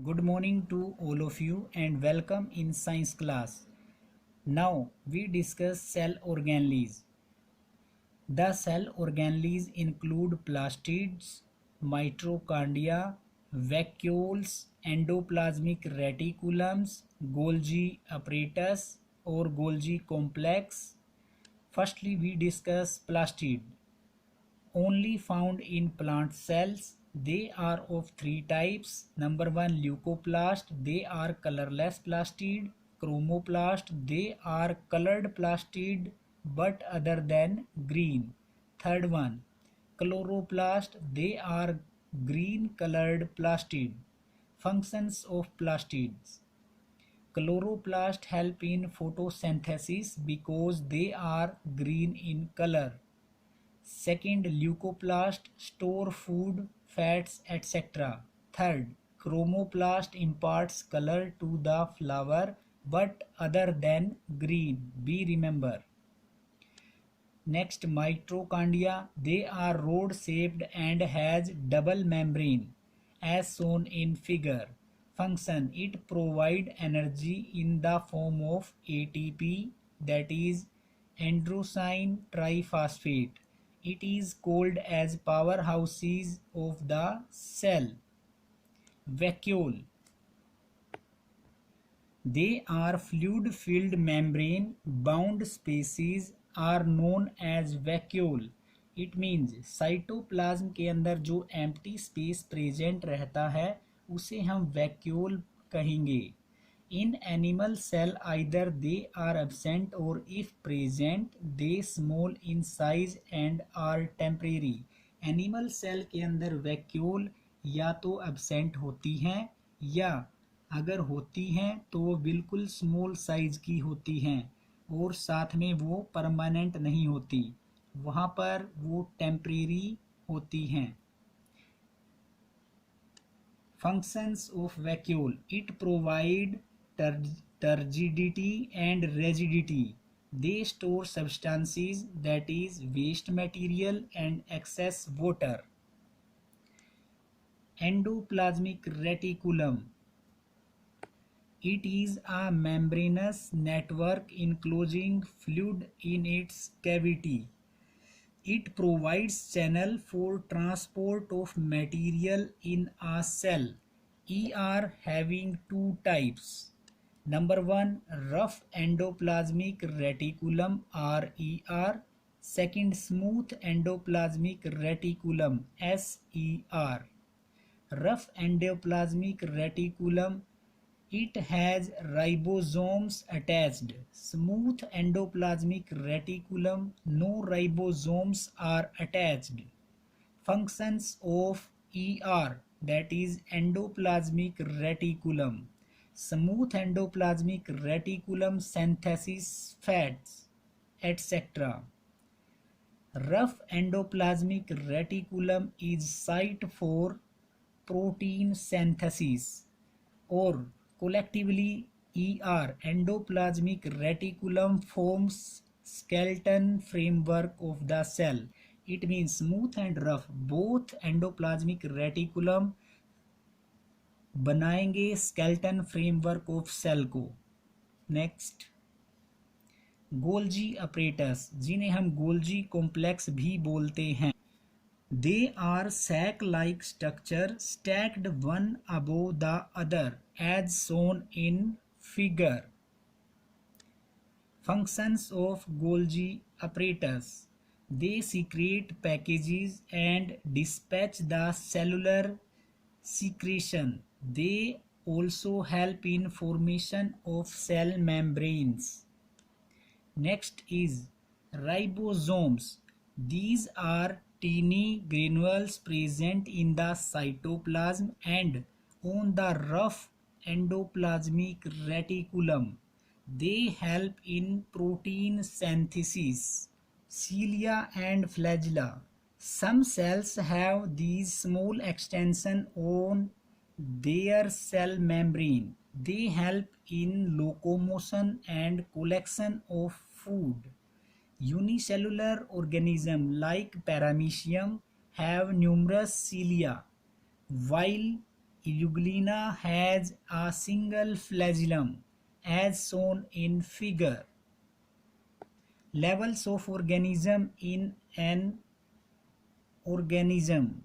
Good morning to all of you and welcome in science class. Now we discuss cell organelles. The cell organelles include plastids, mitochondria, vacuoles, endoplasmic reticulums, Golgi apparatus or Golgi complex. Firstly, we discuss plastid. Only found in plant cells. They are of three types. Number one, leucoplast. They are colorless plastid. Chromoplast. They are colored plastid but other than green. Third one, chloroplast. They are green colored plastid. Functions of plastids. Chloroplast help in photosynthesis because they are green in color. Second, leucoplast store food, fats, etc. Third, chromoplast imparts color to the flower but other than green. Be remember. Next, mitochondria. They are rod shaped and has double membrane as shown in figure. Function, it provide energy in the form of ATP, that is androgen triphosphate. It is called as powerhouses of the cell. Vacuole. They are fluid-filled membrane-bound spaces are known as vacuole. It means cytoplasm के अंदर जो empty space present रहता है उसे हम vacuole कहेंगे. In animal cell either they are absent or if present they small in size and are temporary. Animal cell के अंदर वैक्यूल या तो एब्सेंट होती हैं या अगर होती हैं तो वो बिल्कुल स्मॉल साइज की होती हैं और साथ में वो परमानेंट नहीं होती, वहाँ पर वो टेम्परेरी होती हैं. Functions of vacuole. It provide turgidity and rigidity. They store substances, that is waste material and excess water. Endoplasmic reticulum. It is a membranous network enclosing fluid in its cavity. It provides channel for transport of material in a cell. ER having two types. Number one, rough endoplasmic reticulum RER. Second, smooth endoplasmic reticulum SER. Rough endoplasmic reticulum, it has ribosomes attached. Smooth endoplasmic reticulum, no ribosomes are attached. Functions of ER, that is endoplasmic reticulum. Smooth endoplasmic reticulum synthesis fats, etc. Rough endoplasmic reticulum is site for protein synthesis, or collectively ER endoplasmic reticulum forms skeleton framework of the cell. It means smooth and rough both endoplasmic reticulum बनाएंगे skeleton framework of cell को. Next, Golgi apparatus जिन्हें हम Golgi complex भी बोलते हैं. They are sac-like structure stacked one above the other as shown in figure. Functions of Golgi apparatus. They secrete packages and dispatch the cellular secretion. They also help in formation of cell membranes. Next is ribosomes. These are tiny granules present in the cytoplasm and on the rough endoplasmic reticulum. They help in protein synthesis. Cilia and flagella. Some cells have these small extensions on their cell membrane. They help in locomotion and collection of food. Unicellular organisms like Paramecium have numerous cilia, while Euglena has a single flagellum as shown in figure. Levels of organism in an organism.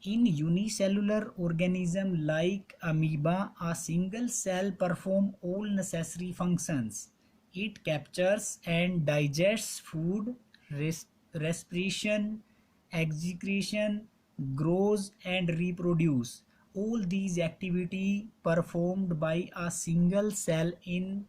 In unicellular organism like amoeba, a single cell performs all necessary functions. It captures and digests food, respiration, excretion, grows and reproduce. All these activity performed by a single cell in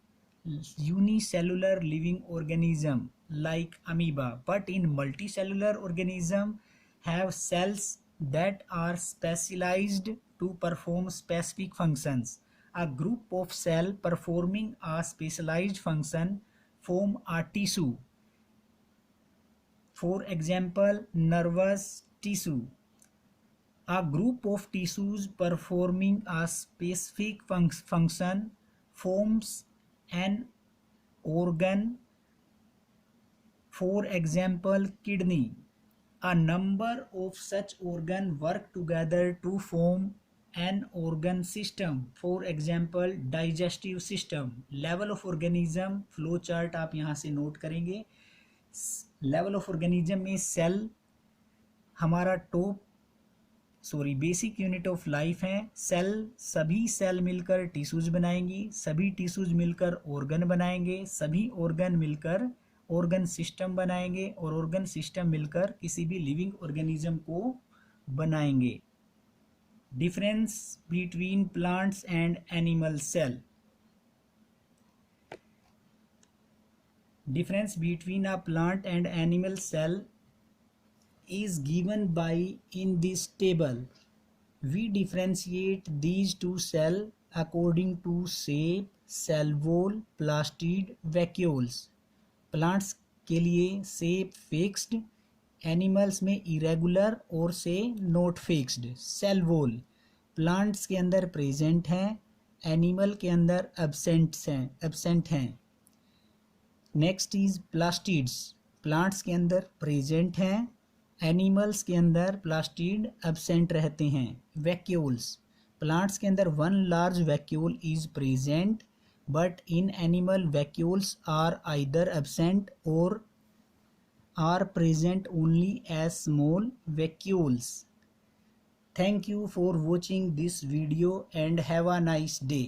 unicellular living organism like amoeba, but in multicellular organism have cells that are specialized to perform specific functions. A group of cell performing a specialized function form a tissue. For example, nervous tissue. A group of tissues performing a specific function forms an organ. For example, kidney. A number of such organs work together to form an organ system. For example, digestive system. Level of organism flow chart आप यहाँ से note करेंगे. Level of organism में cell हमारा basic unit of life है. Cell, सभी cell मिलकर tissues बनाएंगी, सभी टिश्यूज मिलकर ऑर्गन बनाएंगे, सभी ऑर्गन मिलकर ऑर्गन सिस्टम बनाएंगे और ऑर्गन सिस्टम मिलकर किसी भी लिविंग ऑर्गेनिज्म को बनाएंगे. Difference between plants and animal cell. Difference between a plant and animal cell is given by in this table. We differentiate these two cells according to shape, cell wall, plastid, vacuoles. Plants के लिए shape fixed, animals में irregular और से not fixed. Cell wall plants के अंदर present हैं, animal के अंदर absent हैं. Next is plastids. प्लांट्स के अंदर प्रेजेंट हैं, एनिमल्स के अंदर प्लास्टिड एब्सेंट रहते हैं. वैक्यूल्स. प्लांट्स के अंदर one large vacuole is present but in animal vacuoles are either absent और are present only as small vacuoles. Thank you for watching this video and have a nice day.